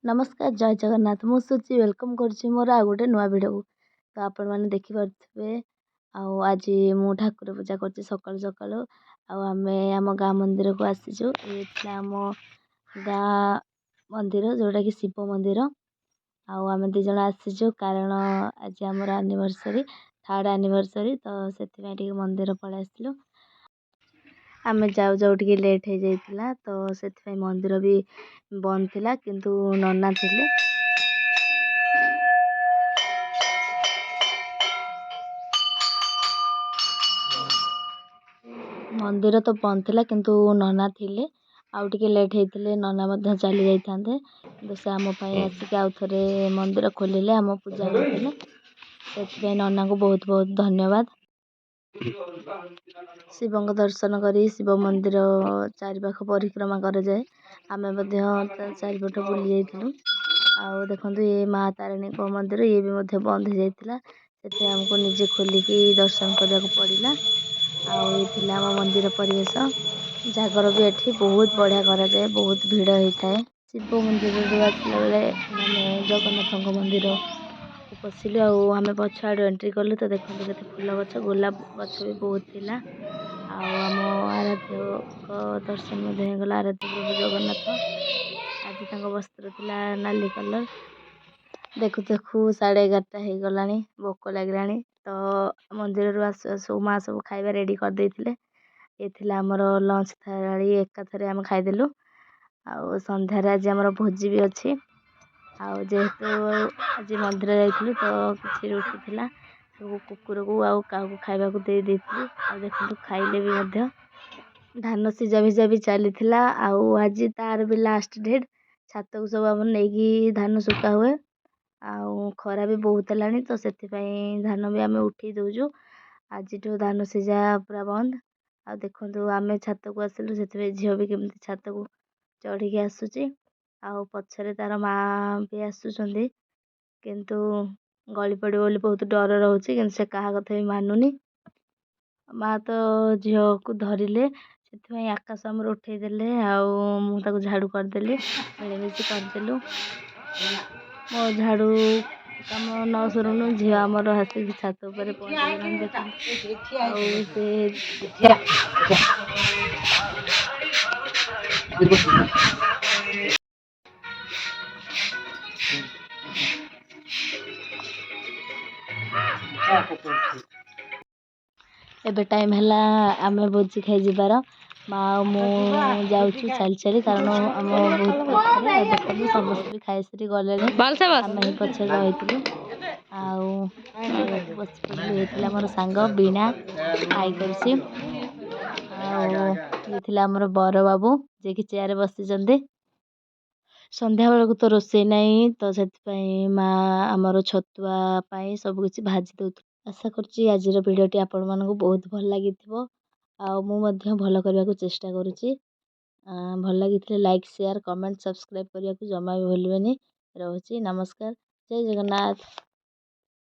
नमस्कार जय जगन्नाथ मु सुची वेलकम करुच्ची मोर आ गोटे नुआ भिडियो को तो आपण मैंने देखिपे आज मु ठाकुर पूजा कर सकालू सकालू आमे आम गाँ मंदिर को आसीचु ये आम गाँ मंदिर जोटा कि शिव मंदिर आम दिज आसीचु कारण आज आम एनिवर्सरी 3rd एनिवर्सरी तो से मंदिर पलि आसलु आमे जाऊ जाऊ टिके लेट हो जाइतिला तो से मंदिर भी बंद थिला किंतु नन्ना थिले मंदिर तो बंद थिला किंतु नन्ना थिले आउ टिके लेट होइतिले नन्ना मध्य चली जाइथांते किंतु से आम पई आसिक आउ थरे मंदिर खोलिले आम पूजा करथिले सेति नन्ना को बहुत बहुत धन्यवाद। शिवंक दर्शन करी शिव मंदिर चारिपाख परिक्रमा करे जाए आमे चारिपट बुली जाइथिलु आउ देखंतु ये माँ तारिणी को मंदिर ये भी मध्य बंद हो जाइतिला सेति हमको निजे खोलिकी दर्शन करने को पड़िला आउ ये थिला आम मंदिर परिवेश जागर भी एठी बहुत बढ़िया करा जाए बहुत भीड़ होता है शिव मंदिर रू आसला बेले माने जगन्नाथ मंदिर पशिलु आम पछाड़ू एंट्री कलु तो देखो के फूल गछ गोलाप गछ भी बहुत थिला आम आराध्य दर्शन गला आराध्य प्रभु जगन्नाथ आज वस्त्र थिला नाली कलर देखु देखु 11:30 हो गला भोक लगे तो मंदिर रू आसु माँ सब खाଇବା रेडी कर देथिले ये थिला हमर लंच थाली एकाथरे आम खाइदेलु आ संध्यारे आज हमर भोजी भी अच्छी आउ जेहेतु आज मंदिर जाइलु तो किसी रुटी थिला सब कुकुर को आउ काहू खाइबा को दे देथिलु आ देखु खाइले भी मध्य धान सिजा भिजा भी चली थिला आउ आज तार भी लास्ट डेट छात को सब हम नेकी धान सुका हुए आउ खरा भी बहुत लानी तो सेति पई धान भी आमे उठी दोजु आज तो धान सिजा पूरा बंद आ देखंतु आमे छात को आसिलु सेति झियो भी केमति छात को चढ़ी के आसुची आउ पछरे तार माँ भी आसुचंदी किंतु गली पड़े बोली बहुत डर रोचे किंतु से कहा कथा भी मानुनी माँ तो झील को धरिले से आकाश आमर उठे देले आउ झाड़ू करदेली मिलेमिशी करदेलु मो झाड़ू कम न सरुनु झील आमर हासिक छात उपर एबे टाइम है आमे भोजी खाई जीवार माँ मु जाऊँ चली चली कारण आम बहुत देखो समस्त भी खाई सारी गले आम पछे रही आमर सांग बीणा आई करसी आमर बर बाबू जे कि चेयर बसी संध्या बेल को तो रोसे नहीं तो से माँ आमर छतुआ सब किसी भाजी दे आशा करची आज भिडियोटी आपण मानक बहुत भल लगी मु भल करने को चेष्टा करुच्ची भल लगी लाइक शेयर कमेंट सब्सक्राइब करने को जमा भी भूलबेनी रोची नमस्कार जय जगन्नाथ।